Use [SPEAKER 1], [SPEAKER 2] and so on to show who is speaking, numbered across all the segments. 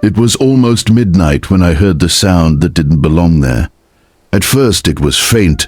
[SPEAKER 1] It was almost midnight when I heard the sound that didn't belong there. At first it was faint,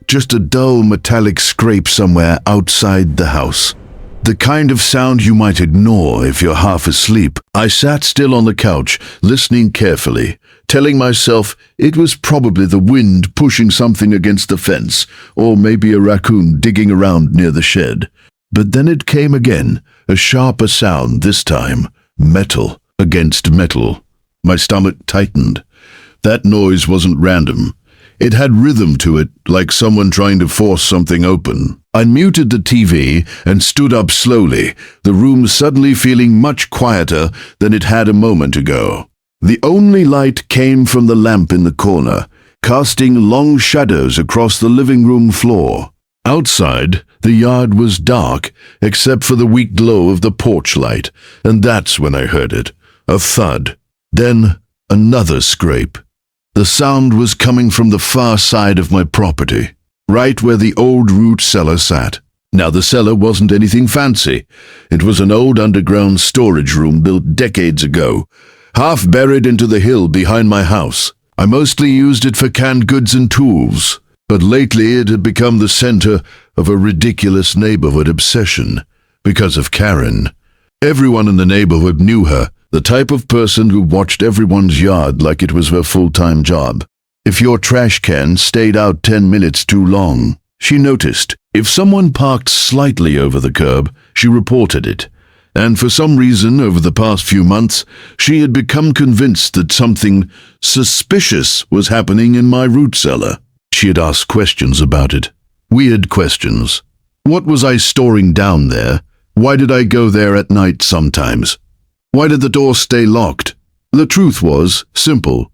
[SPEAKER 1] just a dull metallic scrape somewhere outside the house. The kind of sound you might ignore if you're half asleep. I sat still on the couch, listening carefully, telling myself it was probably the wind pushing something against the fence, or maybe a raccoon digging around near the shed. But then it came again, a sharper sound this time, metal against metal. My stomach tightened. That noise wasn't random. It had rhythm to it, like someone trying to force something open. I muted the TV and stood up slowly, the room suddenly feeling much quieter than it had a moment ago. The only light came from the lamp in the corner, casting long shadows across the living room floor. Outside, the yard was dark, except for the weak glow of the porch light, and that's when I heard it. A thud. Then another scrape. The sound was coming from the far side of my property, right where the old root cellar sat. Now the cellar wasn't anything fancy. It was an old underground storage room built decades ago, half buried into the hill behind my house. I mostly used it for canned goods and tools, but lately it had become the center of a ridiculous neighborhood obsession because of Karen. Everyone in the neighborhood knew her, the type of person who watched everyone's yard like it was her full-time job. If your trash can stayed out 10 minutes too long, she noticed. If someone parked slightly over the curb, she reported it. And for some reason, over the past few months, she had become convinced that something suspicious was happening in my root cellar. She had asked questions about it. Weird questions. What was I storing down there? Why did I go there at night sometimes? Why did the door stay locked? The truth was simple.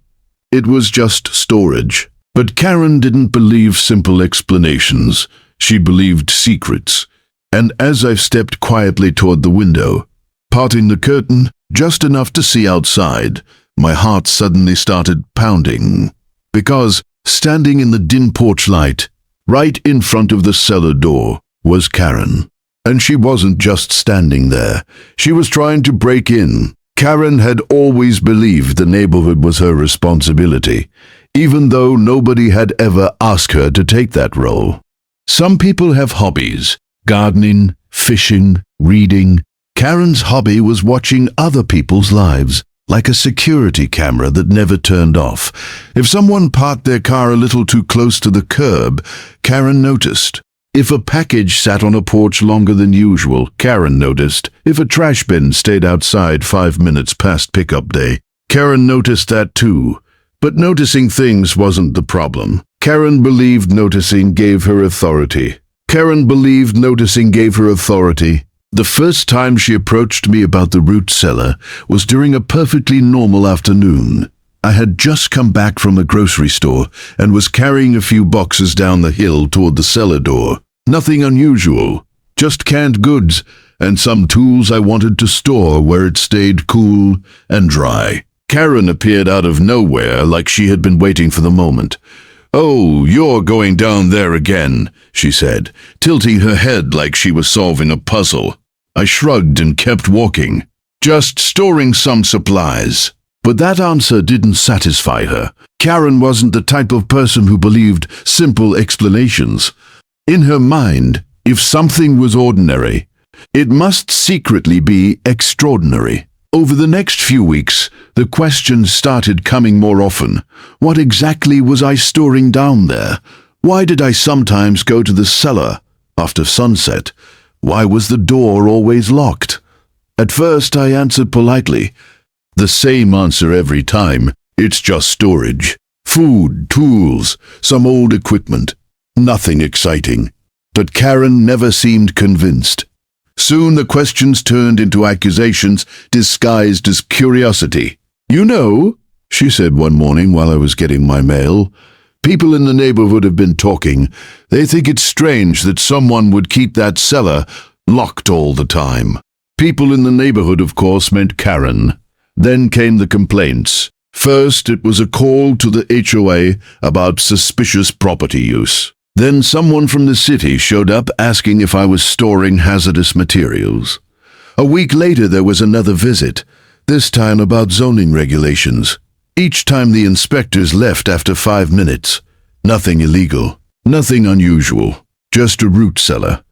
[SPEAKER 1] It was just storage. But Karen didn't believe simple explanations. She believed secrets. And as I stepped quietly toward the window, parting the curtain just enough to see outside, my heart suddenly started pounding. Because standing in the dim porch light, right in front of the cellar door, was Karen. And she wasn't just standing there. She was trying to break in. Karen had always believed the neighborhood was her responsibility, even though nobody had ever asked her to take that role. Some people have hobbies: gardening, fishing, reading. Karen's hobby was watching other people's lives, like a security camera that never turned off. If someone parked their car a little too close to the curb, Karen noticed. If a package sat on a porch longer than usual, Karen noticed. If a trash bin stayed outside 5 minutes past pickup day, Karen noticed that too. But noticing things wasn't the problem. Karen believed noticing gave her authority. The first time she approached me about the root cellar was during a perfectly normal afternoon. I had just come back from the grocery store and was carrying a few boxes down the hill toward the cellar door. Nothing unusual, just canned goods and some tools I wanted to store where it stayed cool and dry. Karen appeared out of nowhere, like she had been waiting for the moment. "Oh, you're going down there again," she said, tilting her head like she was solving a puzzle. I shrugged and kept walking. "Just storing some supplies." But that answer didn't satisfy her. Karen wasn't the type of person who believed simple explanations. In her mind, if something was ordinary, it must secretly be extraordinary. Over the next few weeks, the questions started coming more often. What exactly was I storing down there? Why did I sometimes go to the cellar after sunset? Why was the door always locked? At first, I answered politely. The same answer every time. It's just storage. Food, tools, some old equipment. Nothing exciting. But Karen never seemed convinced. Soon the questions turned into accusations disguised as curiosity. "You know," she said one morning while I was getting my mail, "people in the neighborhood have been talking. They think it's strange that someone would keep that cellar locked all the time." People in the neighborhood, of course, meant Karen. Then came the complaints. First, it was a call to the HOA about suspicious property use. Then someone from the city showed up asking if I was storing hazardous materials. A week later, there was another visit. this time about zoning regulations. Each time the inspectors left after 5 minutes. Nothing illegal, nothing unusual, just a root cellar.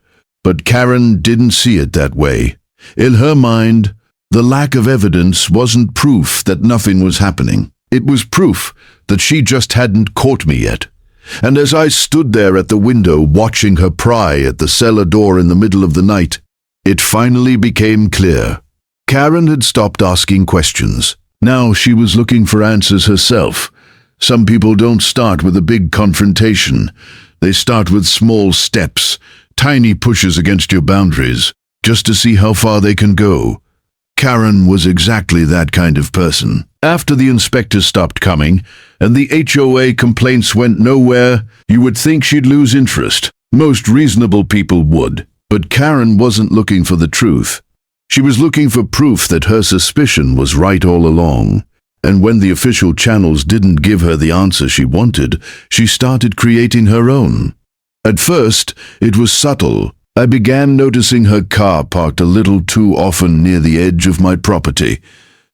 [SPEAKER 1] But Karen didn't see it that way. In her mind, the lack of evidence wasn't proof that nothing was happening. It was proof that she just hadn't caught me yet. And as I stood there at the window watching her pry at the cellar door in the middle of the night, it finally became clear. Karen had stopped asking questions. Now she was looking for answers herself. Some people don't start with a big confrontation. They start with small steps, tiny pushes against your boundaries, just to see how far they can go. Karen was exactly that kind of person. After the inspectors stopped coming, and the HOA complaints went nowhere, you would think she'd lose interest. Most reasonable people would. But Karen wasn't looking for the truth. She was looking for proof that her suspicion was right all along. And when the official channels didn't give her the answer she wanted, she started creating her own. At first, it was subtle. I began noticing her car parked a little too often near the edge of my property.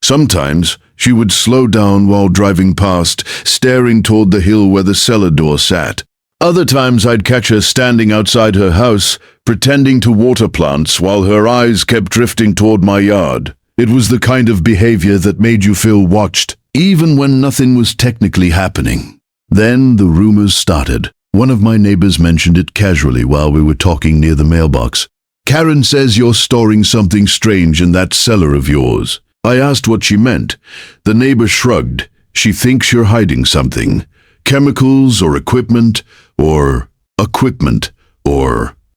[SPEAKER 1] Sometimes, she would slow down while driving past, staring toward the hill where the cellar door sat. Other times I'd catch her standing outside her house, pretending to water plants while her eyes kept drifting toward my yard. It was the kind of behavior that made you feel watched, even when nothing was technically happening. Then the rumors started. One of my neighbors mentioned it casually while we were talking near the mailbox. "Karen says you're storing something strange in that cellar of yours." I asked what she meant. The neighbor shrugged. "She thinks you're hiding something. Chemicals or equipment, or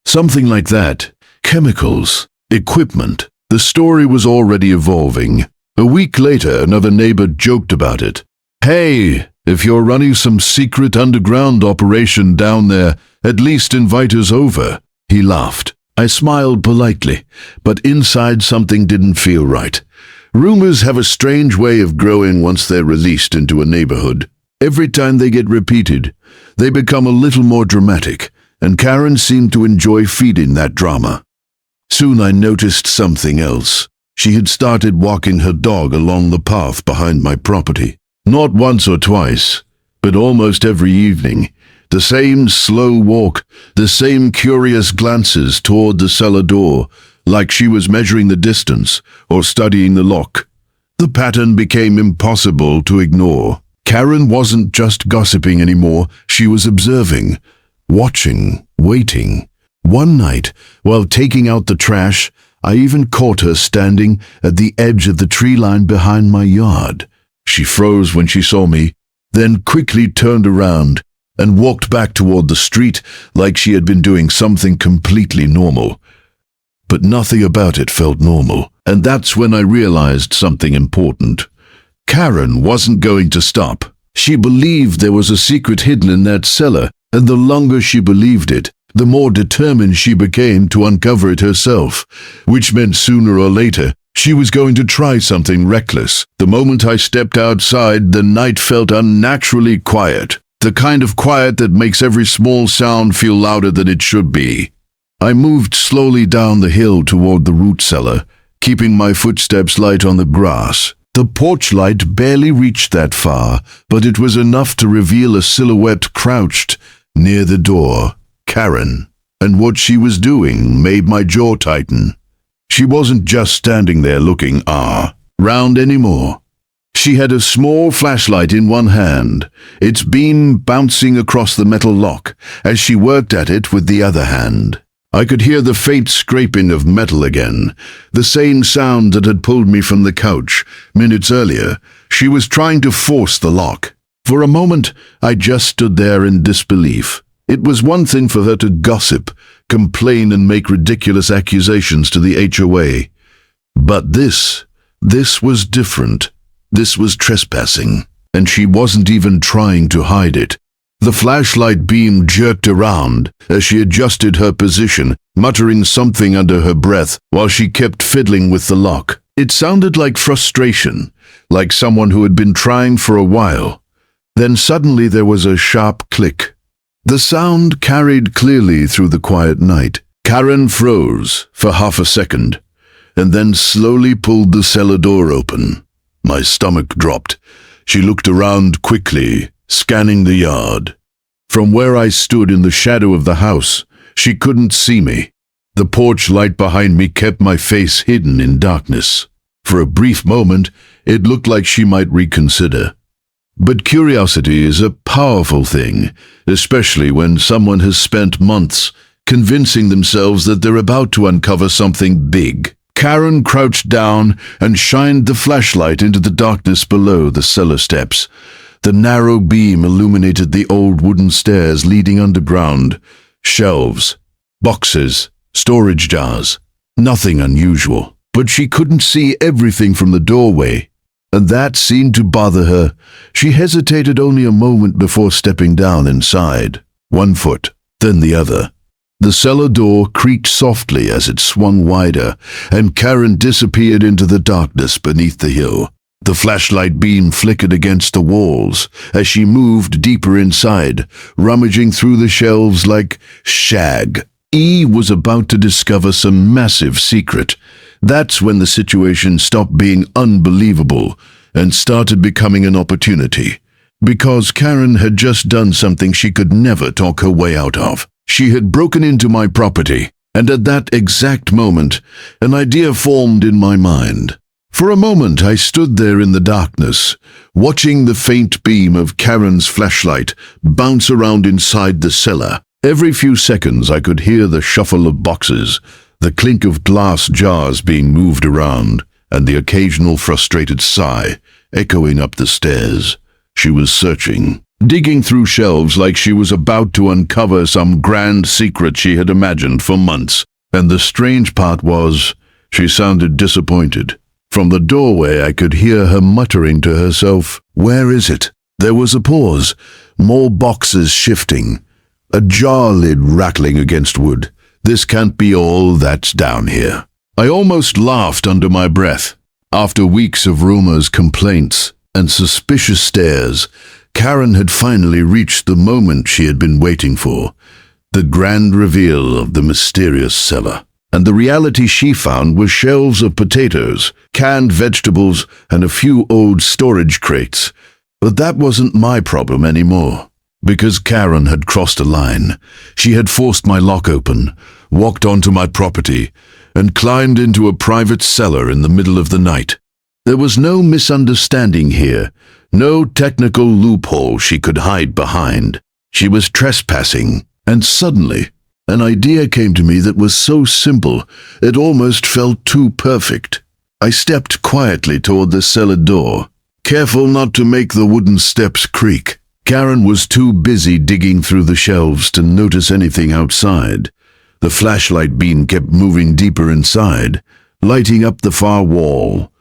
[SPEAKER 1] something like that." Chemicals, equipment. The story was already evolving. A week later, another neighbor joked about it. "Hey, if you're running some secret underground operation down there, at least invite us over." He laughed. I smiled politely, but inside something didn't feel right. Rumors have a strange way of growing once they're released into a neighborhood. Every time they get repeated, they become a little more dramatic, and Karen seemed to enjoy feeding that drama. Soon I noticed something else. She had started walking her dog along the path behind my property. Not once or twice, but almost every evening. The same slow walk, the same curious glances toward the cellar door, like she was measuring the distance or studying the lock. The pattern became impossible to ignore. Karen wasn't just gossiping anymore, she was observing, watching, waiting. One night, while taking out the trash, I even caught her standing at the edge of the tree line behind my yard. She froze when she saw me, then quickly turned around and walked back toward the street like she had been doing something completely normal. But nothing about it felt normal, and that's when I realized something important. Karen wasn't going to stop. She believed there was a secret hidden in that cellar, and the longer she believed it, the more determined she became to uncover it herself, which meant sooner or later, she was going to try something reckless. The moment I stepped outside, the night felt unnaturally quiet, the kind of quiet that makes every small sound feel louder than it should be. I moved slowly down the hill toward the root cellar, keeping my footsteps light on the grass. The porch light barely reached that far, but it was enough to reveal a silhouette crouched near the door. Karen. And what she was doing made my jaw tighten. She wasn't just standing there looking round anymore. She had a small flashlight in one hand, its beam bouncing across the metal lock as she worked at it with the other hand. I could hear the faint scraping of metal again, the same sound that had pulled me from the couch minutes earlier. She was trying to force the lock. For a moment, I just stood there in disbelief. It was one thing for her to gossip, complain, and make ridiculous accusations to the HOA. But this was different. This was trespassing, and she wasn't even trying to hide it. The flashlight beam jerked around as she adjusted her position, muttering something under her breath while she kept fiddling with the lock. It sounded like frustration, like someone who had been trying for a while. Then suddenly there was a sharp click. The sound carried clearly through the quiet night. Karen froze for half a second. and then slowly pulled the cellar door open. My stomach dropped. She looked around quickly, scanning the yard. From where I stood in the shadow of the house, she couldn't see me. The porch light behind me kept my face hidden in darkness. For a brief moment, it looked like she might reconsider. But curiosity is a powerful thing, especially when someone has spent months convincing themselves that they're about to uncover something big. Karen crouched down and shined the flashlight into the darkness below the cellar steps. The narrow beam illuminated the old wooden stairs leading underground. Shelves, boxes, storage jars. Nothing unusual. But she couldn't see everything from the doorway, and that seemed to bother her. She hesitated only a moment before stepping down inside. One foot, then the other. The cellar door creaked softly as it swung wider, and Karen disappeared into the darkness beneath the hill. The flashlight beam flickered against the walls as she moved deeper inside, rummaging through the shelves like shag. E was about to discover some massive secret. That's when the situation stopped being unbelievable and started becoming an opportunity. Because Karen had just done something she could never talk her way out of. She had broken into my property, and at that exact moment, an idea formed in my mind. For a moment I stood there in the darkness, watching the faint beam of Karen's flashlight bounce around inside the cellar. Every few seconds I could hear the shuffle of boxes, the clink of glass jars being moved around, and the occasional frustrated sigh echoing up the stairs. She was searching, digging through shelves like she was about to uncover some grand secret she had imagined for months. And the strange part was, she sounded disappointed. From the doorway I could hear her muttering to herself, "Where is it?" There was a pause, more boxes shifting, a jar lid rattling against wood. This can't be all that's down here. I almost laughed under my breath. After weeks of rumors, complaints, and suspicious stares, Karen had finally reached the moment she had been waiting for, the grand reveal of the mysterious cellar. And the reality she found was shelves of potatoes, canned vegetables, and a few old storage crates. But that wasn't my problem anymore. Because Karen had crossed a line. She had forced my lock open, walked onto my property, and climbed into a private cellar in the middle of the night. There was no misunderstanding here, no technical loophole she could hide behind. She was trespassing, and suddenly, an idea came to me that was so simple, it almost felt too perfect. I stepped quietly toward the cellar door, careful not to make the wooden steps creak. Karen was too busy digging through the shelves to notice anything outside. The flashlight beam kept moving deeper inside, lighting up the far wall.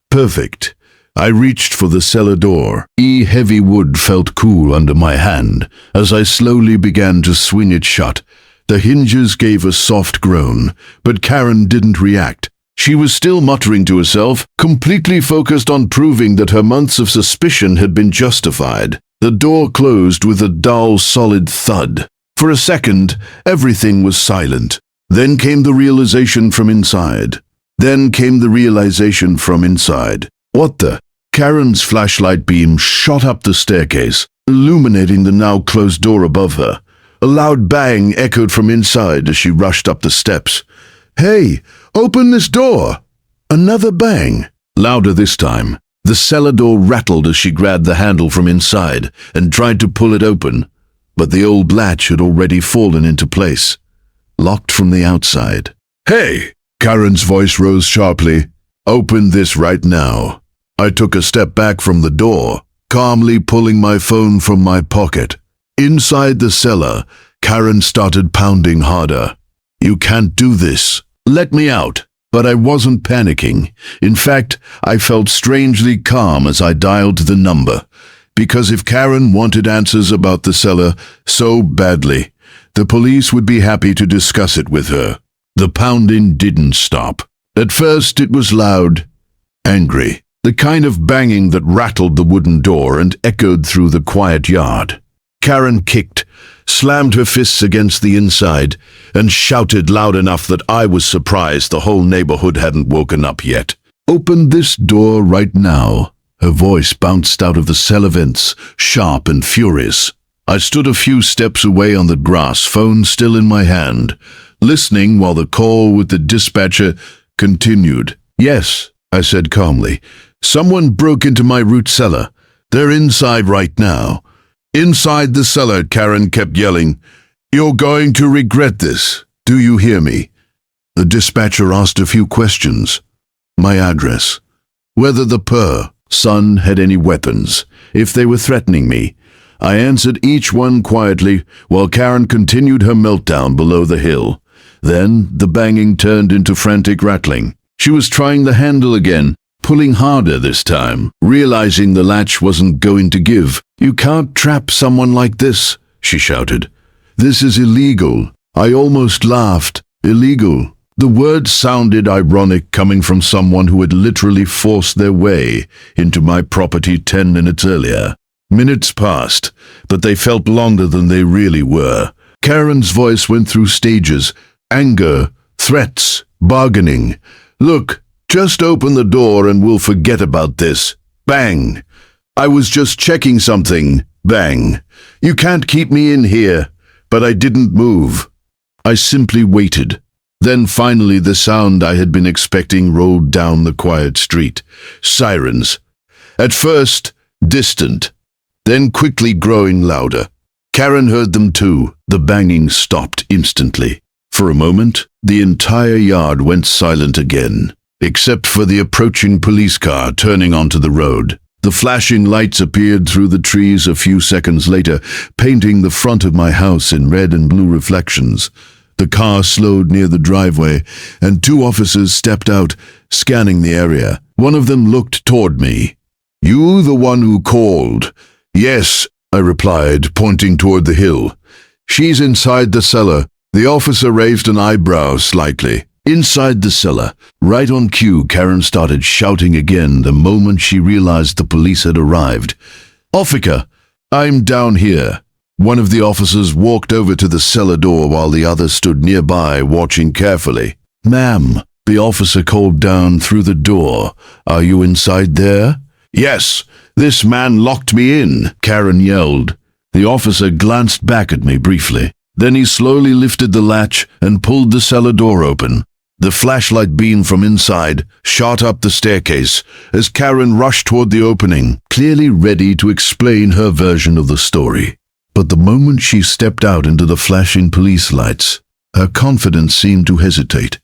[SPEAKER 1] Perfect. I reached for the cellar door. Heavy wood felt cool under my hand as I slowly began to swing it shut. The hinges gave a soft groan, but Karen didn't react. She was still muttering to herself, completely focused on proving that her months of suspicion had been justified. The door closed with a dull, solid thud. For a second, everything was silent. Then came the realization from inside. What the? Karen's flashlight beam shot up the staircase, illuminating the now closed door above her. A loud bang echoed from inside as she rushed up the steps. "Hey, open this door!" Another bang, louder this time. The cellar door rattled as she grabbed the handle from inside and tried to pull it open, but the old latch had already fallen into place, locked from the outside. "Hey!" Karen's voice rose sharply. "Open this right now." I took a step back from the door, calmly pulling my phone from my pocket. Inside the cellar, Karen started pounding harder. "You can't do this. Let me out." But I wasn't panicking. In fact, I felt strangely calm as I dialed the number. Because if Karen wanted answers about the cellar so badly, the police would be happy to discuss it with her. The pounding didn't stop. At first it was loud, angry, the kind of banging that rattled the wooden door and echoed through the quiet yard. Karen kicked, slammed her fists against the inside, and shouted loud enough that I was surprised the whole neighborhood hadn't woken up yet. "Open this door right now." Her voice bounced out of the cellar vents, sharp and furious. I stood a few steps away on the grass, phone still in my hand, listening while the call with the dispatcher continued. "Yes," I said calmly. "Someone broke into my root cellar. They're inside right now." "Inside the cellar," Karen kept yelling. "You're going to regret this. Do you hear me?" The dispatcher asked a few questions. My address. Whether the son had any weapons, if they were threatening me. I answered each one quietly while Karen continued her meltdown below the hill. Then the banging turned into frantic rattling. She was trying the handle again, pulling harder this time, realizing the latch wasn't going to give. "You can't trap someone like this," she shouted. "This is illegal." I almost laughed. Illegal. The word sounded ironic coming from someone who had literally forced their way into my property 10 minutes earlier. Minutes passed, but they felt longer than they really were. Karen's voice went through stages: anger, threats, bargaining. "Look, just open the door and we'll forget about this." Bang! "I was just checking something." Bang! "You can't keep me in here." But I didn't move. I simply waited. Then finally the sound I had been expecting rolled down the quiet street. Sirens. At first, distant, then quickly growing louder. Karen heard them too. The banging stopped instantly. For a moment, the entire yard went silent again, except for the approaching police car turning onto the road. The flashing lights appeared through the trees a few seconds later, painting the front of my house in red and blue reflections. The car slowed near the driveway, and 2 officers stepped out, scanning the area. One of them looked toward me. "You the one who called?" "Yes," I replied, pointing toward the hill. "She's inside the cellar." The officer raised an eyebrow slightly. Inside the cellar, right on cue, Karen started shouting again the moment she realized the police had arrived. "Officer, I'm down here." One of the officers walked over to the cellar door while the other stood nearby, watching carefully. "Ma'am," the officer called down through the door. "Are you inside there?" "Yes, this man locked me in," Karen yelled. The officer glanced back at me briefly. Then he slowly lifted the latch and pulled the cellar door open. The flashlight beam from inside shot up the staircase as Karen rushed toward the opening, clearly ready to explain her version of the story. But the moment she stepped out into the flashing police lights, her confidence seemed to hesitate,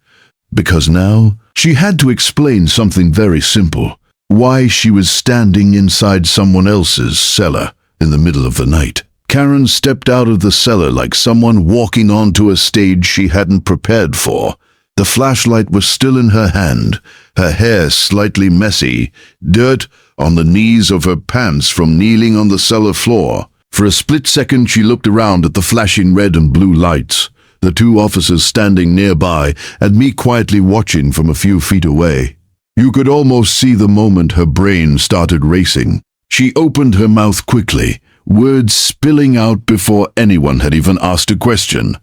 [SPEAKER 1] because now she had to explain something very simple: why she was standing inside someone else's cellar in the middle of the night. Karen stepped out of the cellar like someone walking onto a stage she hadn't prepared for. The flashlight was still in her hand, her hair slightly messy, dirt on the knees of her pants from kneeling on the cellar floor. For a split second she looked around at the flashing red and blue lights, the 2 officers standing nearby, and me quietly watching from a few feet away. You could almost see the moment her brain started racing. She opened her mouth quickly, words spilling out before anyone had even asked a question.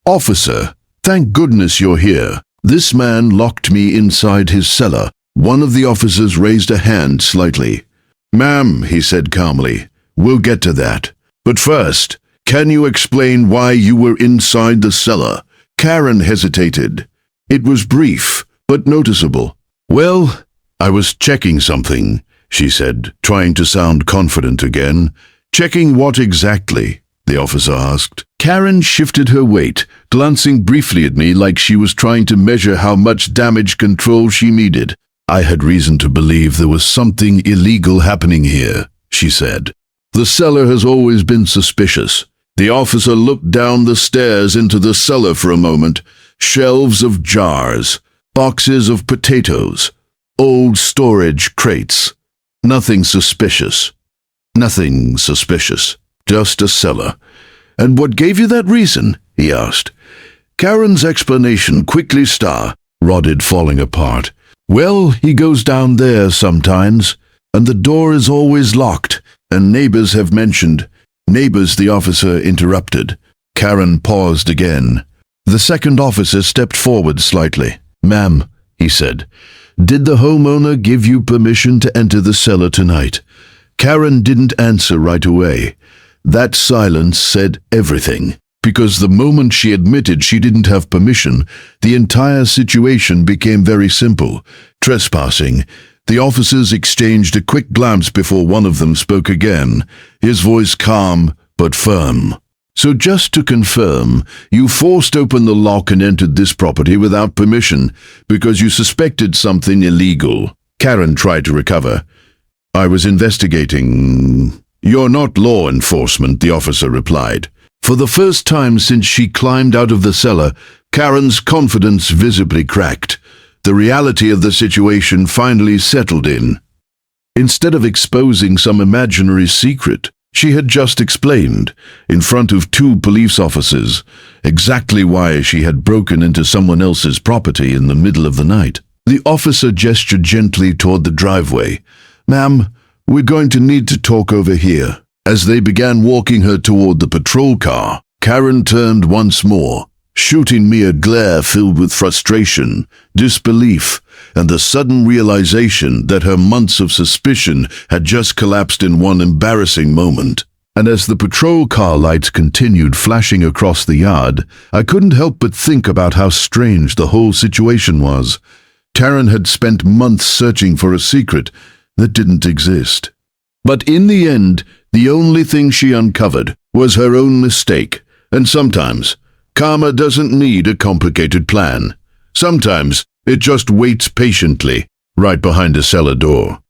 [SPEAKER 1] "Officer, thank goodness you're here. This man locked me inside his cellar." One of the officers raised a hand slightly. "Ma'am," he said calmly, "we'll get to that. But first, can you explain why you were inside the cellar?" Karen hesitated. It was brief, but noticeable. "Well, I was checking something," she said, trying to sound confident again. "Checking what exactly?" the officer asked. Karen shifted her weight, glancing briefly at me like she was trying to measure how much damage control she needed. "I had reason to believe there was something illegal happening here," she said. "The cellar has always been suspicious." The officer looked down the stairs into the cellar for a moment. Shelves of jars, boxes of potatoes, old storage crates. Nothing suspicious. Nothing suspicious. Just a cellar. "And what gave you that reason?" he asked. Karen's explanation quickly started falling apart. "Well, he goes down there sometimes, and the door is always locked, and neighbors have mentioned—" "Neighbors," the officer interrupted. Karen paused again. The second officer stepped forward slightly. "Ma'am," he said, "did the homeowner give you permission to enter the cellar tonight?" Karen didn't answer right away. That silence said everything, because the moment she admitted she didn't have permission, the entire situation became very simple. Trespassing. The officers exchanged a quick glance before one of them spoke again, his voice calm but firm. "So just to confirm, you forced open the lock and entered this property without permission because you suspected something illegal." Karen tried to recover. "I was investigating." "You're not law enforcement," the officer replied. For the first time since she climbed out of the cellar, Karen's confidence visibly cracked. The reality of the situation finally settled in. Instead of exposing some imaginary secret, she had just explained, in front of two police officers, exactly why she had broken into someone else's property in the middle of the night. The officer gestured gently toward the driveway. "Ma'am, we're going to need to talk over here." As they began walking her toward the patrol car, Karen turned once more, shooting me a glare filled with frustration, disbelief, and the sudden realization that her months of suspicion had just collapsed in one embarrassing moment. And as the patrol car lights continued flashing across the yard, I couldn't help but think about how strange the whole situation was. Karen had spent months searching for a secret that didn't exist. But in the end, the only thing she uncovered was her own mistake. And sometimes, karma doesn't need a complicated plan. Sometimes, it just waits patiently, right behind a cellar door.